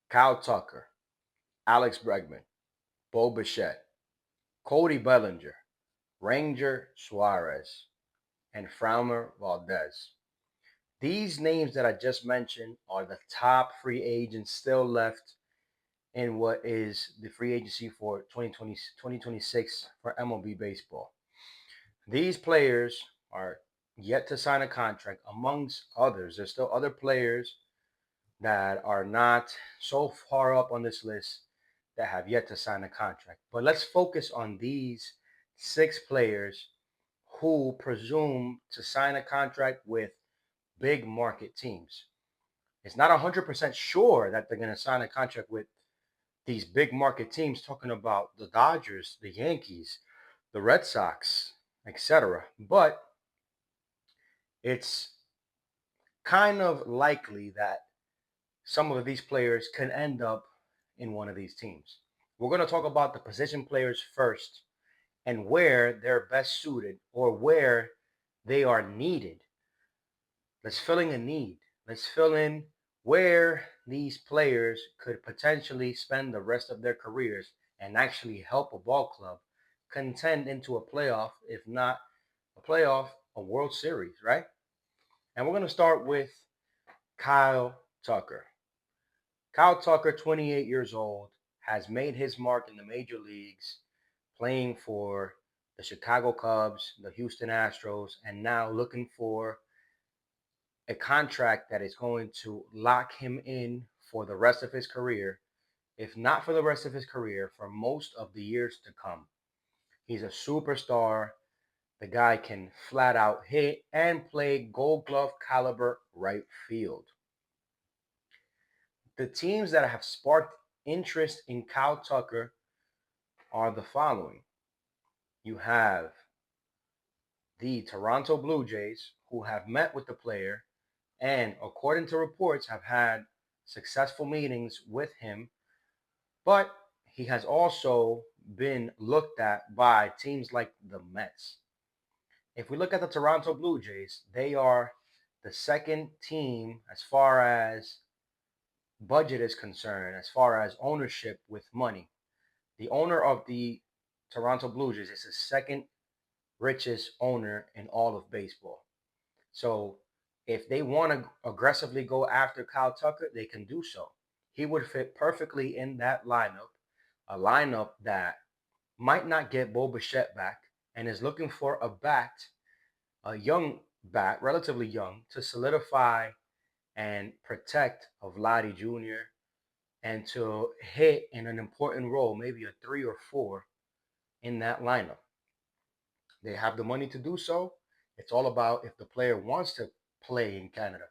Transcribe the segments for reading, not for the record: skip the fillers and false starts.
Kyle Tucker, Alex Bregman, Bo Bichette, Cody Bellinger, Ranger Suarez, and Framber Valdez. These names that I just mentioned are the top free agents still left in what is the free agency for 2026 for MLB baseball. These players are yet to sign a contract, amongst others. There's still other players that are not so far up on this list that have yet to sign a contract. But let's focus on these six players who presume to sign a contract with big market teams. It's not 100% sure that they're going to sign a contract with these big market teams, talking about the Dodgers, the Yankees, the Red Sox, etc. But it's kind of likely that some of these players can end up in one of these teams. We're going to talk about the position players first and where they're best suited or where they are needed. Let's fill in a need. Let's fill in where these players could potentially spend the rest of their careers and actually help a ball club contend into a playoff, if not a playoff, a World Series, right? And we're going to start with Kyle Tucker. Kyle Tucker, 28 years old, has made his mark in the major leagues, playing for the Chicago Cubs, the Houston Astros, and now looking for a contract that is going to lock him in for the rest of his career, if not for the rest of his career, for most of the years to come. He's a superstar. The guy can flat out hit and play gold glove caliber right field. The teams that have sparked interest in Kyle Tucker are the following. You have the Toronto Blue Jays, who have met with the player and, according to reports, have had successful meetings with him, but he has also been looked at by teams like the Mets. If we look at the Toronto Blue Jays, they are the second team as far as budget is concerned, as far as ownership with money. The owner of the Toronto Blue Jays is the second richest owner in all of baseball. So if they want to aggressively go after Kyle Tucker, they can do so. He would fit perfectly in that lineup, a lineup that might not get Bo Bichette back and is looking for a bat, a young bat, relatively young, to solidify and protect of Vladdy Jr. and to hit in an important role, maybe a 3 or 4 in that lineup. They have the money to do so. It's all about if the player wants to play in Canada,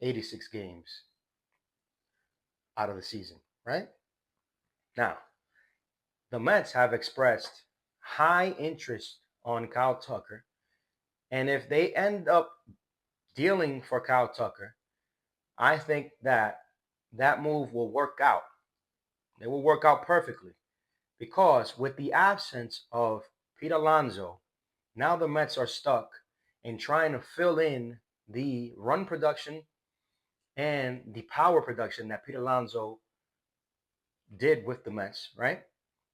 86 games out of the season, right? Now, the Mets have expressed high interest on Kyle Tucker. And if they end up dealing for Kyle Tucker, I think that that move will work out. It will work out perfectly because with the absence of Pete Alonso, now the Mets are stuck in trying to fill in the run production and the power production that Pete Alonso did with the Mets, right?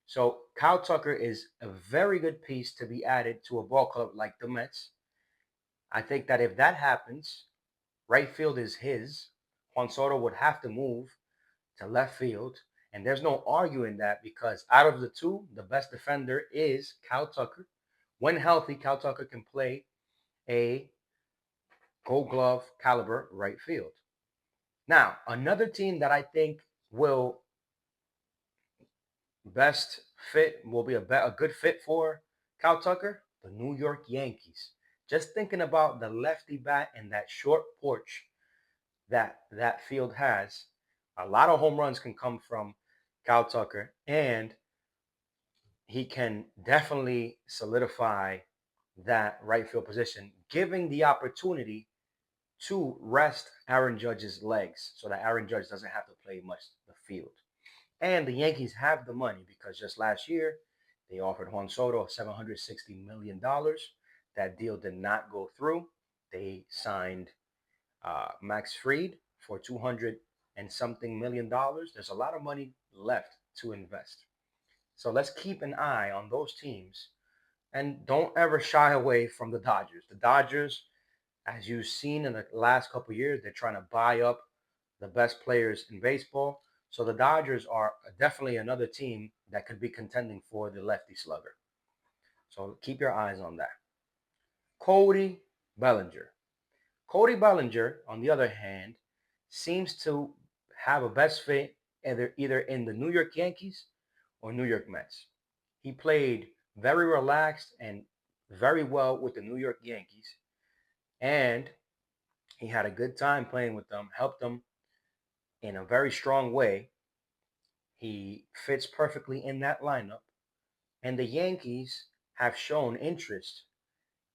So Kyle Tucker is a very good piece to be added to a ball club like the Mets. I think that if that happens, right field is his. Juan Soto would have to move to left field. And there's no arguing that because out of the two, the best defender is Kyle Tucker. When healthy, Kyle Tucker can play a gold glove caliber right field. Now, another team that I think will best fit, will be a good fit for Kyle Tucker, the New York Yankees. Just thinking about the lefty bat and that short porch that that field has, a lot of home runs can come from Kyle Tucker, and he can definitely solidify that right field position, giving the opportunity to rest Aaron Judge's legs so that Aaron Judge doesn't have to play much the field. And the Yankees have the money because just last year they offered Juan Soto $760 million. That deal did not go through. They signed Max Fried for $200 and something million dollars, there's a lot of money left to invest. So let's keep an eye on those teams and don't ever shy away from the Dodgers. The Dodgers, as you've seen in the last couple of years, they're trying to buy up the best players in baseball. So the Dodgers are definitely another team that could be contending for the lefty slugger. So keep your eyes on that. Cody Bellinger. Cody Bellinger, on the other hand, seems to have a best fit either in the New York Yankees or New York Mets. He played very relaxed and very well with the New York Yankees, and he had a good time playing with them, helped them in a very strong way. He fits perfectly in that lineup, and the Yankees have shown interest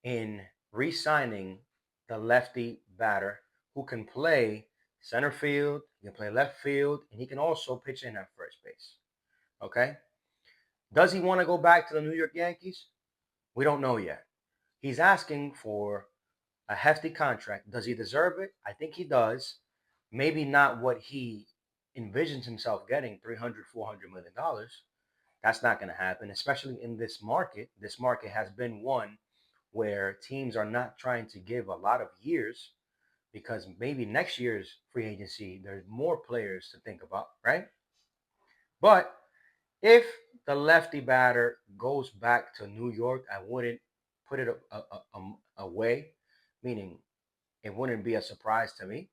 in re-signing the lefty batter who can play center field, he can play left field, and he can also pitch in at first base. Okay? Does he want to go back to the New York Yankees? We don't know yet. He's asking for a hefty contract. Does he deserve it? I think he does. Maybe not what he envisions himself getting, 300, $400 million. That's not going to happen, especially in this market. This market has been one where teams are not trying to give a lot of years because maybe next year's free agency, there's more players to think about, right? But if the lefty batter goes back to New York, I wouldn't put it away, meaning it wouldn't be a surprise to me.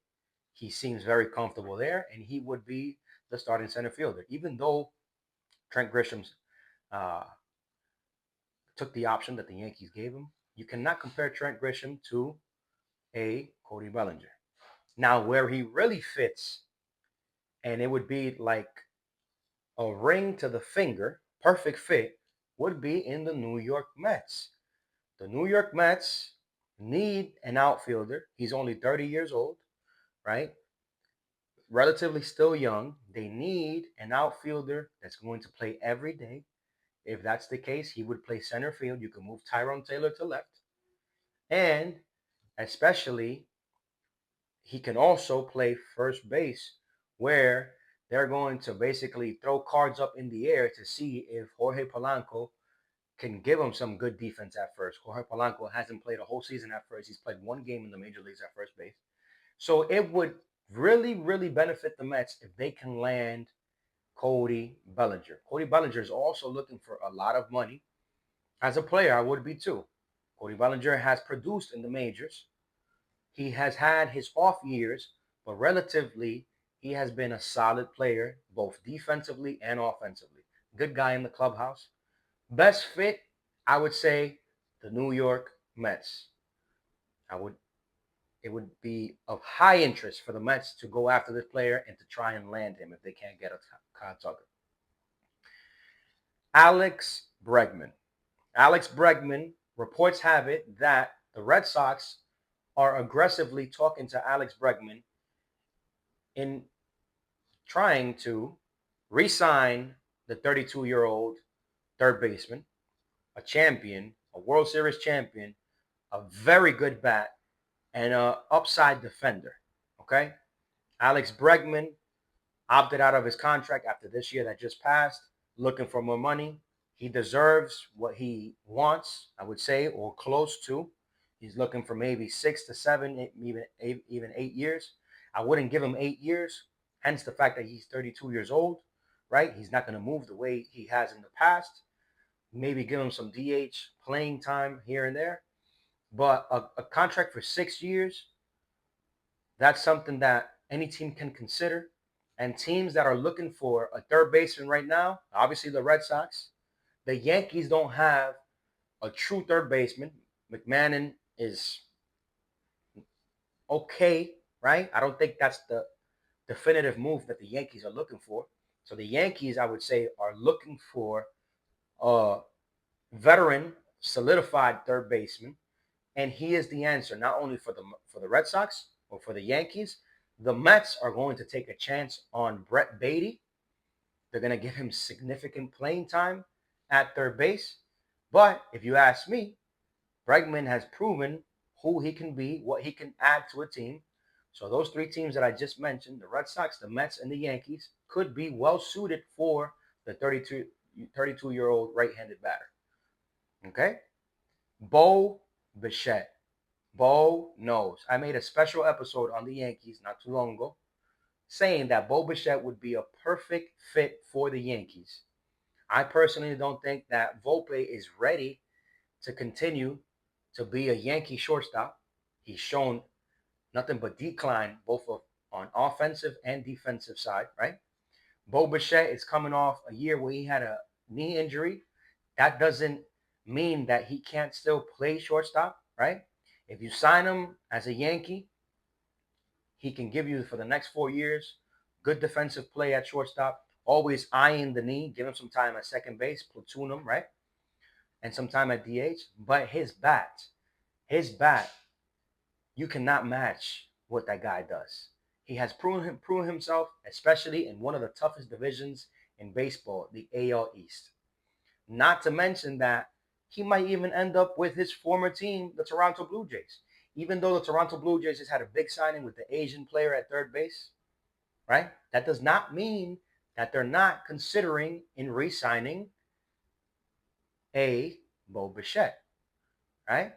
He seems very comfortable there, and he would be the starting center fielder, even though Trent Grisham's uh, took the option that the Yankees gave him. You cannot compare Trent Grisham to a Cody Bellinger. Now, where he really fits, and it would be like a ring to the finger, perfect fit, would be in the New York Mets. The New York Mets need an outfielder. He's only 30 years old, right? Relatively still young. They need an outfielder that's going to play every day. If that's the case, he would play center field. You can move Tyrone Taylor to left. And especially, he can also play first base, where they're going to basically throw cards up in the air to see if Jorge Polanco can give him some good defense at first. Jorge Polanco hasn't played a whole season at first. He's played one game in the major leagues at first base. So it would really, really benefit the Mets if they can land Cody Bellinger. Cody Bellinger is also looking for a lot of money. As a player, I would be too. Cody Bellinger has produced in the majors. He has had his off years, but relatively, he has been a solid player, both defensively and offensively. Good guy in the clubhouse. Best fit, I would say, the New York Mets. I would It would be of high interest for the Mets to go after this player and to try and land him if they can't get a Kyle Tucker. Alex Bregman. Alex Bregman, reports have it that the Red Sox are aggressively talking to Alex Bregman in trying to re-sign the 32-year-old third baseman, a champion, a World Series champion, a very good bat, and a upside defender. Okay? Alex Bregman opted out of his contract after this year that just passed, looking for more money. He deserves what he wants, I would say, or close to. He's looking for maybe 6 to 7, even 8 years. I wouldn't give him 8 years, hence the fact that he's 32 years old, right? He's not going to move the way he has in the past. Maybe give him some DH playing time here and there. But a contract for 6 years, that's something that any team can consider. And teams that are looking for a third baseman right now, obviously the Red Sox, the Yankees don't have a true third baseman. McMahon is okay, right? I don't think that's the definitive move that the Yankees are looking for. So the Yankees, I would say, are looking for a veteran, solidified third baseman, and he is the answer not only for the Red Sox or for the Yankees. The Mets are going to take a chance on Brett Beatty. They're going to give him significant playing time at third base. But if you ask me, Bregman has proven who he can be, what he can add to a team. So those three teams that I just mentioned, the Red Sox, the Mets, and the Yankees, could be well suited for the 32-year-old right-handed batter. Okay? Bo Bichette. Bo knows. I made a special episode on the Yankees not too long ago saying that Bo Bichette would be a perfect fit for the Yankees. I personally don't think that Volpe is ready to continue to be a Yankee shortstop. He's shown nothing but decline, both on offensive and defensive side, right? Bo Bichette is coming off a year where he had a knee injury. That doesn't mean that he can't still play shortstop, right? If you sign him as a Yankee, he can give you for the next 4 years good defensive play at shortstop, always eyeing the knee, give him some time at second base, platoon him, right? And some time at DH. But his bat, you cannot match what that guy does. He has proven himself, especially in one of the toughest divisions in baseball, the AL East. Not to mention that he might even end up with his former team, the Toronto Blue Jays. Even though the Toronto Blue Jays just had a big signing with the Asian player at third base, right? That does not mean that they're not considering in re-signing a Bo Bichette, right?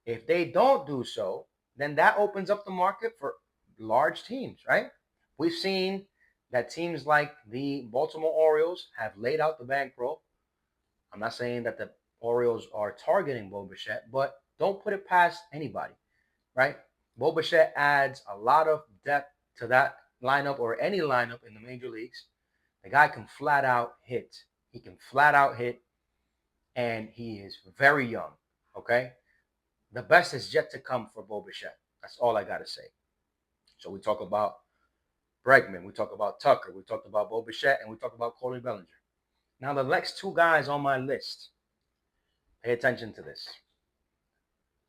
If they don't do so, then that opens up the market for large teams, right? We've seen that teams like the Baltimore Orioles have laid out the bankroll. I'm not saying that the Orioles are targeting Bo Bichette, but don't put it past anybody, right? Bo Bichette adds a lot of depth to that lineup or any lineup in the major leagues. The guy can flat out hit. He can flat out hit, and he is very young, okay? The best is yet to come for Bo Bichette. That's all I got to say. So we talk about Bregman, we talk about Tucker, we talked about Bo Bichette, and we talk about Corey Bellinger. Now, the next two guys on my list, pay attention to this,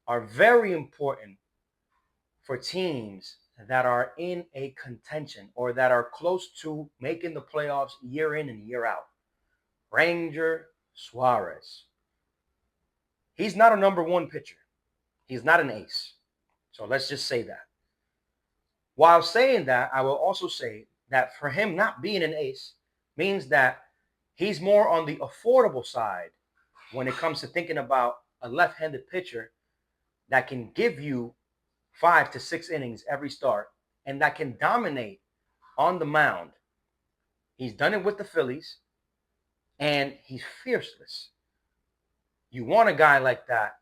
are very important for teams that are in a contention or that are close to making the playoffs year in and year out. Ranger Suarez. He's not a number one pitcher. He's not an ace. So let's just say that. While saying that, I will also say that for him not being an ace means that he's more on the affordable side when it comes to thinking about a left-handed pitcher that can give you 5 to 6 innings every start and that can dominate on the mound. He's done it with the Phillies, and he's fearless. You want a guy like that.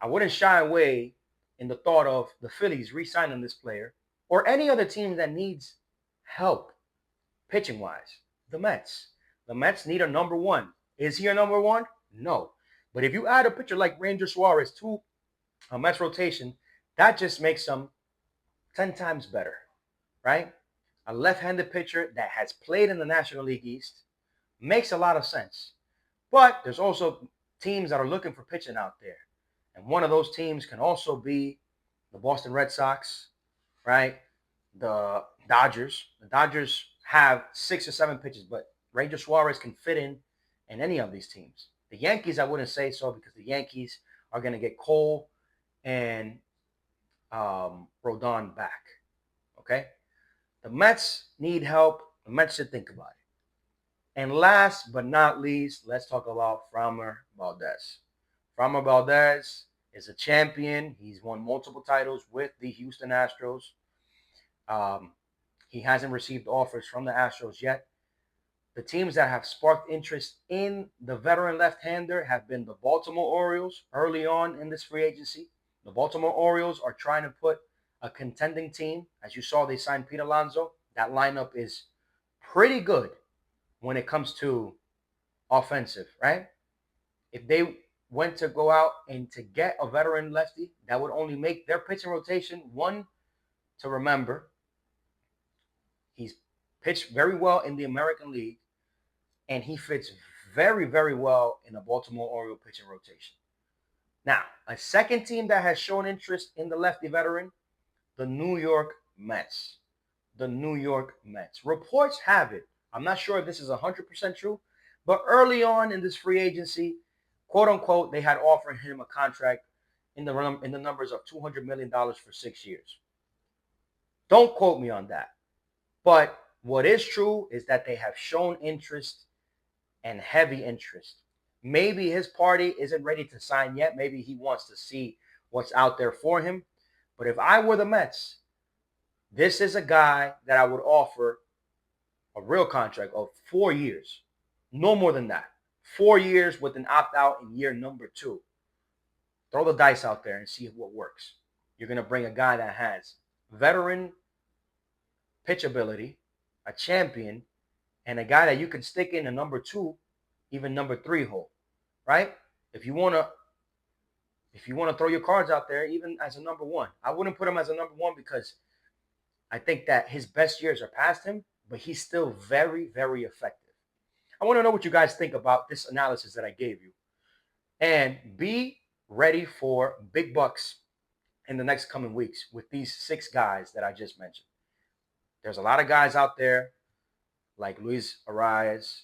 I wouldn't shy away in the thought of the Phillies re-signing this player or any other team that needs help pitching-wise. The Mets. The Mets need a number one. Is he a number one? No. But if you add a pitcher like Ranger Suarez to a Mets rotation, that just makes them 10 times better, right? A left-handed pitcher that has played in the National League East makes a lot of sense. But there's also teams that are looking for pitching out there. And one of those teams can also be the Boston Red Sox, right? The Dodgers. The Dodgers have 6 or 7 pitches, but Ranger Suarez can fit in any of these teams. The Yankees, I wouldn't say so because the Yankees are going to get Cole and Rodon back. Okay? The Mets need help. The Mets should think about it. And last but not least, let's talk about Framber Valdez. Framber Valdez is a champion. He's won multiple titles with the Houston Astros. He hasn't received offers from the Astros yet. The teams that have sparked interest in the veteran left-hander have been the Baltimore Orioles early on in this free agency. The Baltimore Orioles are trying to put a contending team. As you saw, they signed Pete Alonso. That lineup is pretty good when it comes to offensive, right? If they went to go out and to get a veteran lefty, that would only make their pitching rotation one to remember. He's pitched very well in the American League, and he fits very, very well in a Baltimore Oriole pitching rotation. Now, a second team that has shown interest in the lefty veteran, the New York Mets. The New York Mets. Reports have it. I'm not sure if this is 100% true, but early on in this free agency, quote unquote, they had offered him a contract in the numbers of $200 million for 6 years. Don't quote me on that. But what is true is that they have shown interest and heavy interest. Maybe his party isn't ready to sign yet. Maybe he wants to see what's out there for him. But if I were the Mets, this is a guy that I would offer a real contract of 4 years. No more than that. 4 years with an opt out in year number 2. Throw the dice out there and see what works. You're going to bring a guy that has veteran pitch ability, a champion, and a guy that you can stick in a number 2, even number 3 hole, right? If you want to throw your cards out there, even as a number 1, I wouldn't put him as a number 1 because I think that his best years are past him, but he's still very, very effective. I want to know what you guys think about this analysis that I gave you. And be ready for big bucks in the next coming weeks with these 6 guys that I just mentioned. There's a lot of guys out there like Luis Arias,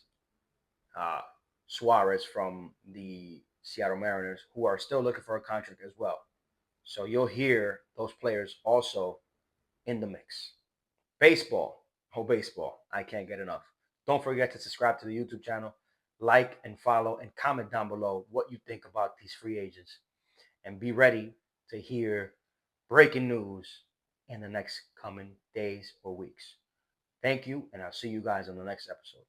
Suarez from the Seattle Mariners who are still looking for a contract as well. So you'll hear those players also in the mix. Baseball. Oh, baseball. I can't get enough. Don't forget to subscribe to the YouTube channel, like and follow, and comment down below what you think about these free agents. And be ready to hear breaking news in the next coming days or weeks. Thank you, and I'll see you guys on the next episode.